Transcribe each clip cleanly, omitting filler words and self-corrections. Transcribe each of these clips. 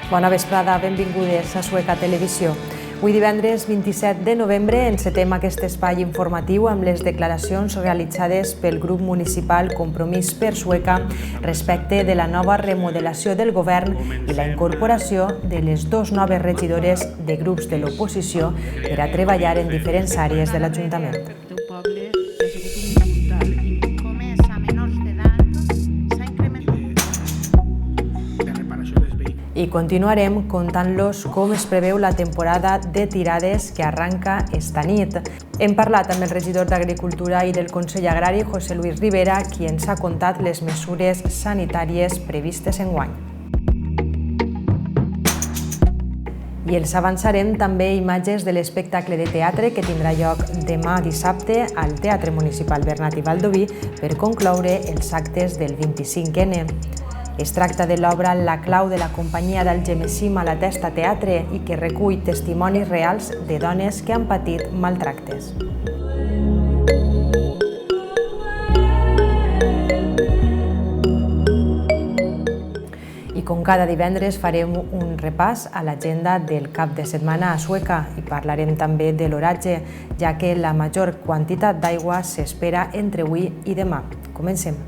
Bona vesprada, benvingudes a Sueca Televisió. Avui divendres 27 de novembre encetem aquest espai informatiu amb les declaracions realitzades pel grup municipal Compromís per Sueca respecte de la nova remodelació del govern i la incorporació de les dues noves regidores de grups de l'oposició per a treballar en diferents àrees de l'Ajuntament. I continuarem contant-los com es preveu la temporada de tirades que arranca esta nit. Hem parlat amb el regidor d'Agricultura i del Consell Agrari, José Luis Rivera, qui ens ha contat les mesures sanitàries previstes enguany. I els avançarem també imatges de l'espectacle de teatre que tindrà lloc demà dissabte al Teatre Municipal Bernat i Baldoví per concloure els actes del 25N. Es tracta de l'obra La clau de la companyia d'Algemesí Malatesta Teatre i que recull testimonis reals de dones que han patit maltractes. I com cada divendres farem un repàs a l'agenda del cap de setmana a Sueca i parlarem també de l'oratge, ja que la major quantitat d'aigua s'espera entre avui i demà. Comencem.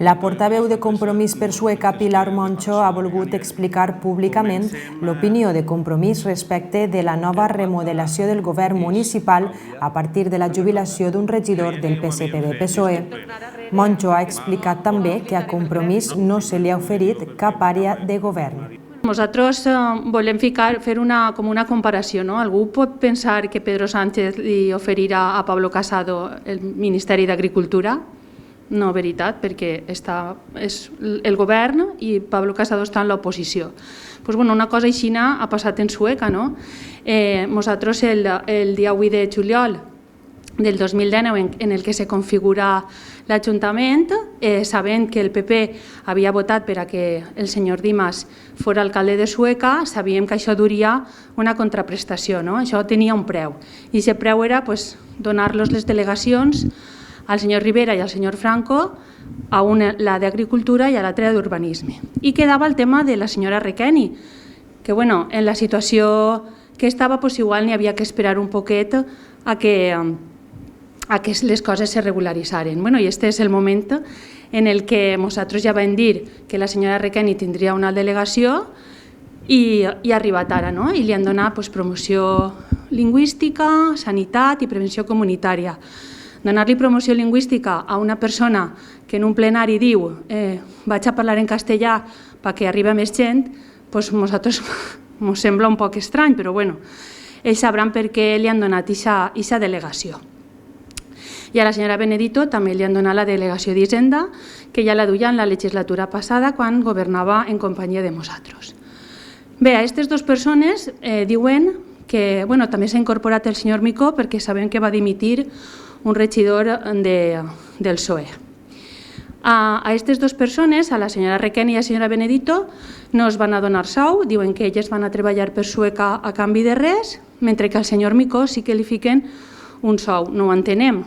La portaveu de Compromís per Sueca, Pilar Moncho, ha volgut explicar públicament l'opinió de Compromís respecte de la nova remodelació del govern municipal a partir de la jubilació d'un regidor del PSPB-PSOE. Moncho ha explicat també que a Compromís no se li ha oferit cap àrea de govern. Nosaltres volem fer una comparació. Algú pot pensar que Pedro Sánchez li oferirà a Pablo Casado el Ministeri d'Agricultura? No, veritat, perquè és el govern i Pablo Casado està en l'oposició. Una cosa així ha passat en Sueca. Nosaltres el dia 8 de juliol del 2019, en el que se configura l'Ajuntament, sabent que el PP havia votat per a que el senyor Dimas fos alcalde de Sueca, sabíem que això duria una contraprestació, això tenia un preu. I aquest preu era donar-los les delegacions al senyor Rivera i al senyor Franco, a una la d'Agricultura i a l'altra d'Urbanisme. I quedava el tema de la senyora Requeni, que en la situació que estava igual n'hi havia que esperar un poquet a que les coses se regularitzaren. I este és el moment en el que nosaltres ja vam dir que la senyora Requeni tindria una delegació i ha arribat ara, i li han donat promoció lingüística, sanitat i prevenció comunitària. Donar-li promoció lingüística a una persona que en un plenari diu vaig a parlar en castellà perquè arriba més gent, a nosaltres ens sembla un poc estrany, però ells sabran per què li han donat aquesta delegació. I a la senyora Benedito també li han donat la delegació d'Hisenda, que ja la duia en la legislatura passada quan governava en companyia de nosaltres. Bé, a aquestes dues persones diuen que també s'ha incorporat el senyor Micó perquè sabem que va dimitir un regidor del PSOE. A aquestes dues persones, a la senyora Requeni i a la senyora Benedito, no es van a donar sou, diuen que elles van a treballar per Sueca a canvi de res, mentre que al senyor Micó sí que li fiquen un sou. No ho entenem.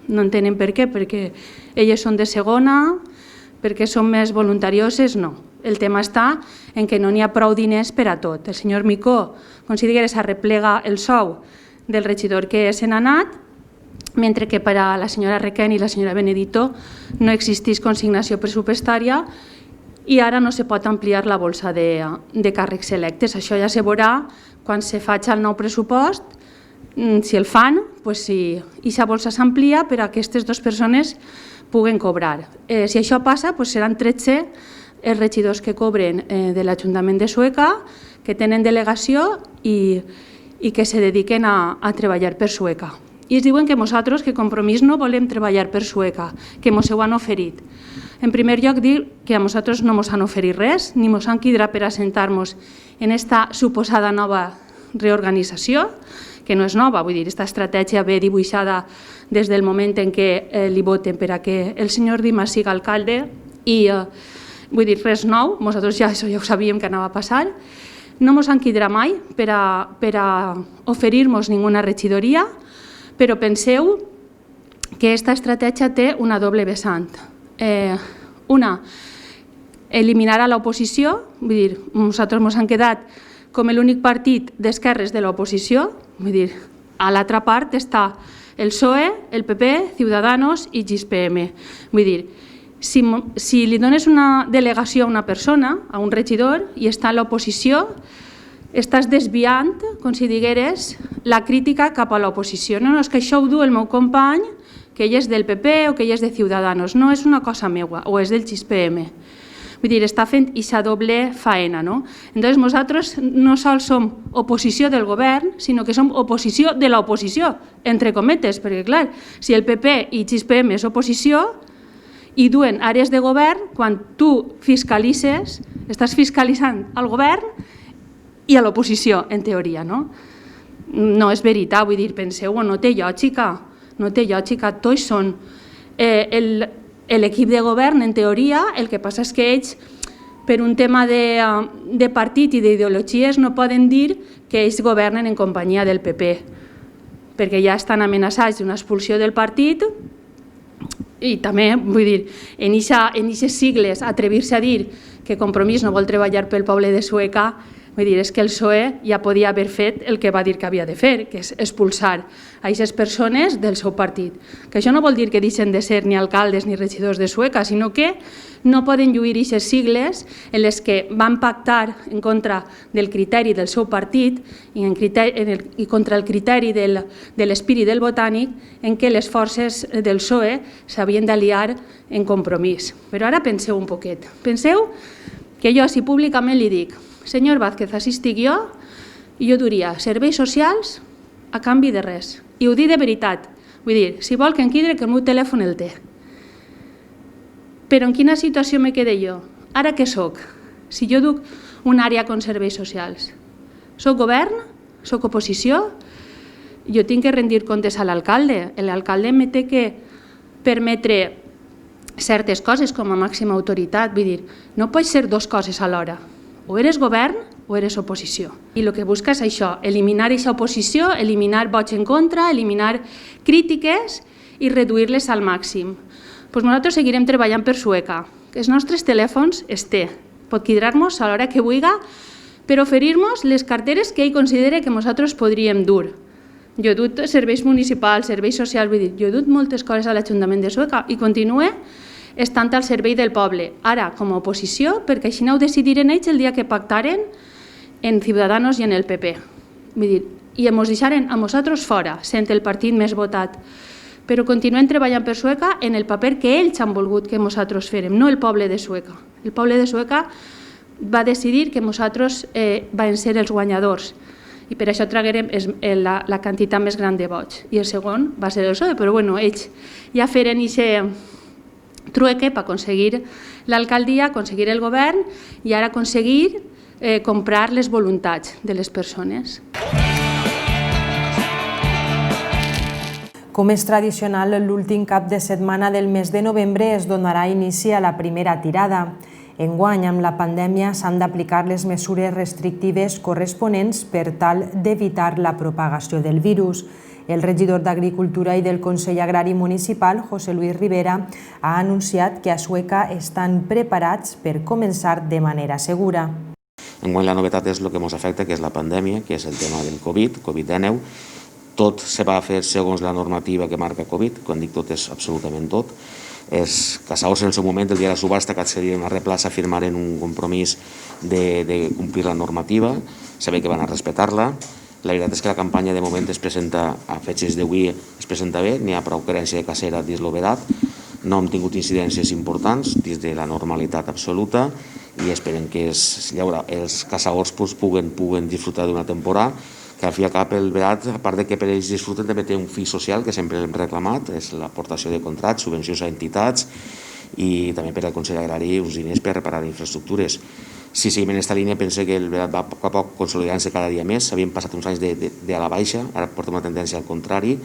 No entenem per què, perquè elles són de segona, perquè són més voluntarioses, no. El tema està en que no n'hi ha prou diners per a tot. El senyor Micó considera que s'arreplega el sou del regidor que se n'ha anat, mentre que per a la senyora Requeni i la senyora Benedito no existeix consignació pressupostària i ara no se pot ampliar la bolsa de càrrecs electes. Això ja se veurà quan se faci el nou pressupost, si el fan, si aquesta bolsa s'amplia per a que aquestes dues persones puguen cobrar. Si això passa, seran 13 els regidors que cobren de l'Ajuntament de Sueca, que tenen delegació i que se dediquen a treballar per Sueca. I es diuen que nosaltres, que Compromís, no volem treballar per Sueca, que ens ho han oferit. En primer lloc, dir que a nosaltres no ens han oferit res, ni ens han cridat per assentar-nos en aquesta suposada nova reorganització, que no és nova, vull dir, aquesta estratègia ve dibuixada des del moment en què li voten per a que el senyor Dimas siga alcalde i, vull dir, res nou, nosaltres ja ho sabíem que anava a passar. No ens han cridat mai per a oferir-nos ninguna regidoria, però penseu que aquesta estratègia té una doble vessant. Una, eliminar a l'oposició, vull dir, nosaltres ens hem quedat com l'únic partit d'esquerres de l'oposició, vull dir, a l'altra part està el PSOE, el PP, Ciudadanos i GIS-PM. Vull dir, si li dones una delegació a una persona, a un regidor, i està a l'oposició, estàs desviant, com si digueres, la crítica cap a l'oposició. No, és que això ho du el meu company, que ell és del PP o que ell és de Ciudadanos. No és una cosa meua, o és del GIS-PM. Vull dir, està fent aquesta doble faena, no? Llavors, nosaltres no sols som oposició del govern, sinó que som oposició de l'oposició, entre cometes, perquè, clar, si el PP i GIS-PM és oposició i duen àrees de govern, quan tu fiscalitzes, estàs fiscalitzant el govern i a l'oposició, en teoria, no? No és veritat, vull dir, penseu, no té lògica, no té lògica, tots són l'equip de govern, en teoria. El que passa és que ells, per un tema de partit i d'ideologies, no poden dir que ells governen en companyia del PP, perquè ja estan amenaçats d'una expulsió del partit i també, vull dir, en aquestes sigles, atrevir-se a dir que Compromís no vol treballar pel poble de Sueca, vull dir, és que el PSOE ja podia haver fet el que va dir que havia de fer, que és expulsar a aquestes persones del seu partit. Que això no vol dir que deixen de ser ni alcaldes ni regidors de Sueca, sinó que no poden lluir aquestes sigles en les que van pactar en contra del criteri del seu partit i contra el criteri de l'espírit del Botànic, en què les forces del PSOE s'havien d'aliar en Compromís. Però ara penseu un poquet. Penseu que jo, si públicament li dic senyor Vázquez, així estic jo, i jo diria serveis socials a canvi de res. I ho dic de veritat. Vull dir, si vol que em quidre, que el meu telèfon el té. Però en quina situació me quedé jo? Ara què soc? Si jo duc una àrea con serveis socials. Soc govern? Soc oposició? Jo tinc que rendir comptes a l'alcalde. L'alcalde me té que permetre certes coses com a màxima autoritat. Vull dir, no pots ser dues coses alhora. O eres govern o eres oposició. I el que busca és això, eliminar aquesta oposició, eliminar vots en contra, eliminar crítiques i reduir-les al màxim. Doncs nosaltres seguirem treballant per Sueca. Els nostres telèfons es té. Pot cridar-nos a l'hora que vulgui per oferir-nos les carteres que ell considera que nosaltres podríem dur. Jo he dut serveis municipals, serveis socials, vull dir, jo he dut moltes coses a l'Ajuntament de Sueca i continue estant al servei del poble, ara com a oposició, perquè així ho decidiren ells el dia que pactaren en Ciudadanos i en el PP. Vull dir, i ens deixaren a nosaltres fora, sent el partit més votat. Però continuem treballant per Sueca en el paper que ells han volgut que nosaltres fèrem, no el poble de Sueca. El poble de Sueca va decidir que nosaltres vam ser els guanyadors i per això traguérem la quantitat més gran de vots. I el segon va ser el PSOE, però bueno, ells ja feren aquest trueque per aconseguir l'alcaldia, aconseguir el govern i ara aconseguir comprar les voluntats de les persones. Com és tradicional, l'últim cap de setmana del mes de novembre es donarà inici a la primera tirada. Enguany, amb la pandèmia, s'han d'aplicar les mesures restrictives corresponents per tal d'evitar la propagació del virus. El regidor d'Agricultura i del Consell Agrari Municipal, José Luis Rivera, ha anunciat que a Sueca estan preparats per començar de manera segura. Enguany la novetat és el que ens afecta, que és la pandèmia, que és el tema del Covid-19. Tot se va fer segons la normativa que marca Covid, quan dic tot és absolutament tot. Els caçadors en el seu moment, el dia de la subhasta, que accedien a replaça, firmaren un compromís de complir la normativa, saber que van a respectar-la. La veritat és que la campanya de moment es presenta, a fetges d'avui es presenta bé, n'hi ha prou querència de cacera dins l'obedat, no hem tingut incidències importants dins de la normalitat absoluta i esperem que els caçadors puguen disfrutar d'una temporada que al fi i al cap el vedat, a part que per ells disfruten, també té un fi social que sempre hem reclamat, és l'aportació de contrats, subvencions a entitats i també per al Consell Agrari uns diners per reparar infraestructures. Si seguim en aquesta línia, penso que el vedat va a poc a poc consolidant-se cada dia més. Havíem passat uns anys de a la baixa, ara porta una tendència al contrari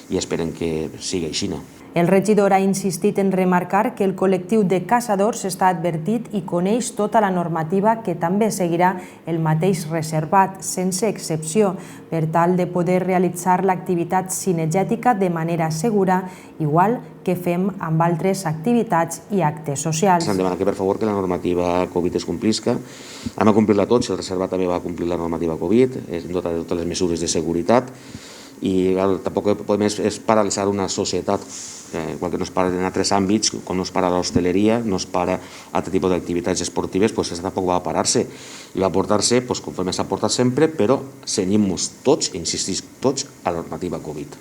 i esperem que sigui així. El regidor ha insistit en remarcar que el col·lectiu de caçadors està advertit i coneix tota la normativa que també seguirà el mateix reservat, sense excepció, per tal de poder realitzar l'activitat cinegètica de manera segura, igual que fem amb altres activitats i actes socials. S'han demanat que per favor que la normativa Covid es complisca. Hem de complir-la tots, el reservat també va complir la normativa Covid, hem dotat de totes les mesures de seguretat i tampoc podem paralitzar una societat, igual que no es para en altres àmbits, com no es para l'hostaleria, no es para altre tipus d'activitats esportives, doncs això tampoc va parar-se. I va portar-se, conforme s'ha portat sempre, però cenyim-nos tots, insistís tots, a la normativa Covid.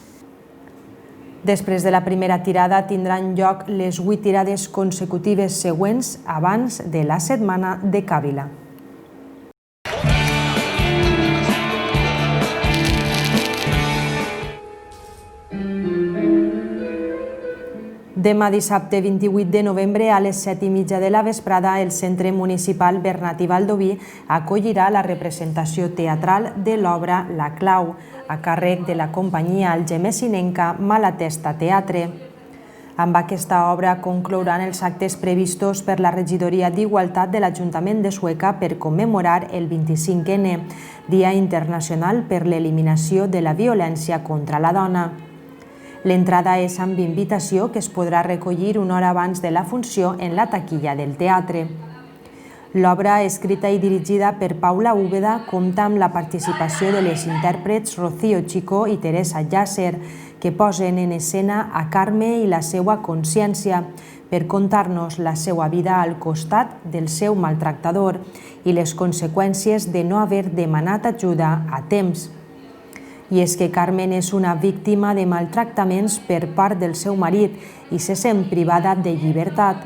Després de la primera tirada tindran lloc les 8 tirades consecutives següents abans de la setmana de Càvila. Demà dissabte 28 de novembre a les 7:30 de la vesprada el Centre Municipal Bernat i Baldoví acollirà la representació teatral de l'obra La Clau, a càrrec de la companyia algemessinenca Malatesta Teatre. Amb aquesta obra conclouran els actes previstos per la Regidoria d'Igualtat de l'Ajuntament de Sueca per commemorar el 25N, Dia Internacional per l'Eliminació de la Violència contra la Dona. L'entrada és amb invitació que es podrà recollir una hora abans de la funció en la taquilla del teatre. L'obra, escrita i dirigida per Paula Úbeda, compta amb la participació de les intèrprets Rocío Chico i Teresa Llàcer, que posen en escena a Carme i la seva consciència per contar-nos la seva vida al costat del seu maltractador i les conseqüències de no haver demanat ajuda a temps. I és que Carmen és una víctima de maltractaments per part del seu marit i se sent privada de llibertat.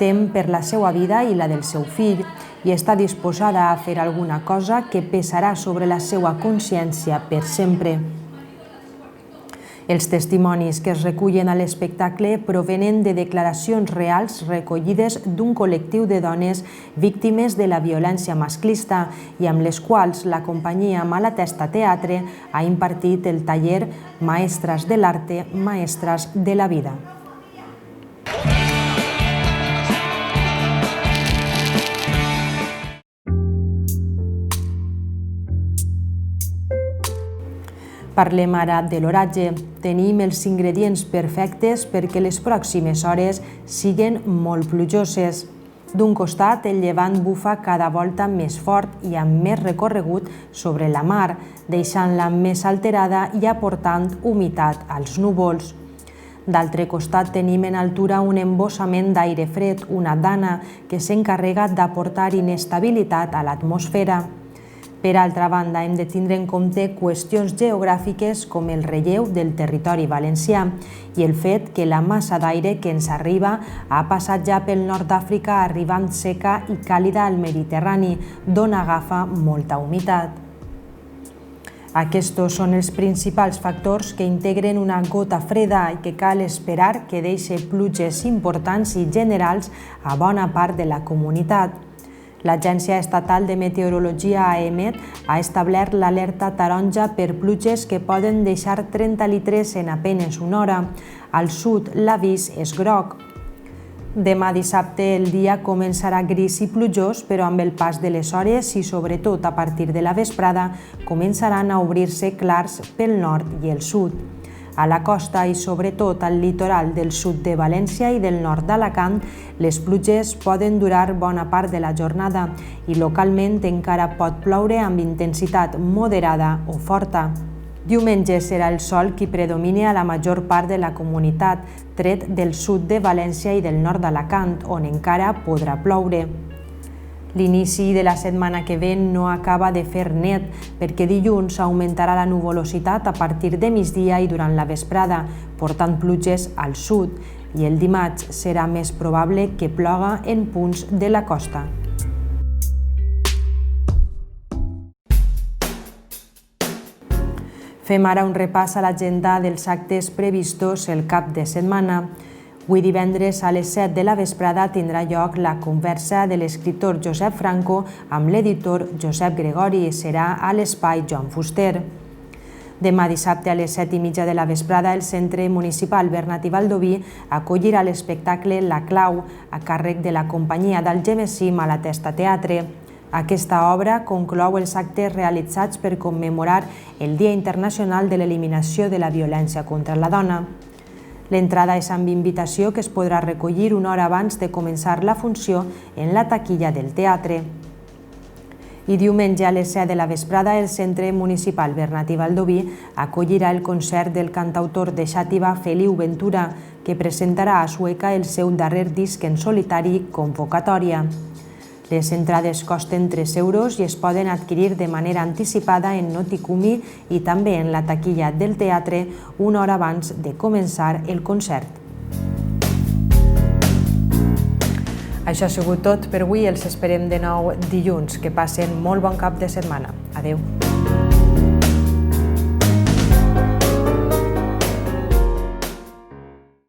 Tem per la seva vida i la del seu fill i està disposada a fer alguna cosa que pesarà sobre la seva consciència per sempre. Els testimonis que es recullen a l'espectacle provenen de declaracions reals recollides d'un col·lectiu de dones víctimes de la violència masclista i amb les quals la companyia Malatesta Teatre ha impartit el taller Maestras del Arte, Maestras de la Vida. Parlem ara de l'oratge. Tenim els ingredients perfectes perquè les pròximes hores siguen molt plujoses. D'un costat, el llevant bufa cada volta més fort i amb més recorregut sobre la mar, deixant-la més alterada i aportant humitat als núvols. D'altre costat, tenim en altura un embossament d'aire fred, una dana, que s'encarrega d'aportar inestabilitat a l'atmosfera. Per altra banda, hem de tindre en compte qüestions geogràfiques com el relleu del territori valencià i el fet que la massa d'aire que ens arriba ha passat ja pel nord d'Àfrica arribant seca i càlida al Mediterrani, d'on agafa molta humitat. Aquests són els principals factors que integren una gota freda i que cal esperar que deixi pluges importants i generals a bona part de la comunitat. L'Agència Estatal de Meteorologia AEMET ha establert l'alerta taronja per pluges que poden deixar 30 litres en apenas una hora. Al sud, l'avís és groc. Demà dissabte el dia començarà gris i plujós, però amb el pas de les hores i sobretot a partir de la vesprada començaran a obrir-se clars pel nord i el sud. A la costa i sobretot al litoral del sud de València i del nord d'Alacant, les pluges poden durar bona part de la jornada i localment encara pot ploure amb intensitat moderada o forta. Diumenge serà el sol qui predomini a la major part de la comunitat, tret del sud de València i del nord d'Alacant, on encara podrà ploure. L'inici de la setmana que ve no acaba de fer net, perquè dilluns augmentarà la nuvolositat a partir de migdia i durant la vesprada, portant pluges al sud, i el dimarts serà més probable que ploga en punts de la costa. Fem ara un repàs a l'agenda dels actes previstos el cap de setmana. Avui divendres a les 7 de la vesprada tindrà lloc la conversa de l'escriptor Josep Franco amb l'editor Josep Gregori. Serà a l'espai Joan Fuster. Demà dissabte a les 7:30 de la vesprada, el Centre Municipal Bernat i Baldoví acollirà l'espectacle La Clau, a càrrec de la companyia d'Algemesí Malatesta Teatre. Aquesta obra conclou els actes realitzats per commemorar el Dia Internacional de l'Eliminació de la Violència contra la Dona. L'entrada és amb invitació que es podrà recollir una hora abans de començar la funció en la taquilla del teatre. I diumenge a les 7 de la vesprada, el Centre Municipal Bernat i Baldoví acollirà el concert del cantautor de Xàtiva Feliu Ventura, que presentarà a Sueca el seu darrer disc en solitari, Convocatòria. Les entrades costen 3 euros i es poden adquirir de manera anticipada en Noticumi i també en la taquilla del teatre una hora abans de començar el concert. Això ha sigut tot per avui. Els esperem de nou dilluns. Que passen molt bon cap de setmana. Adéu.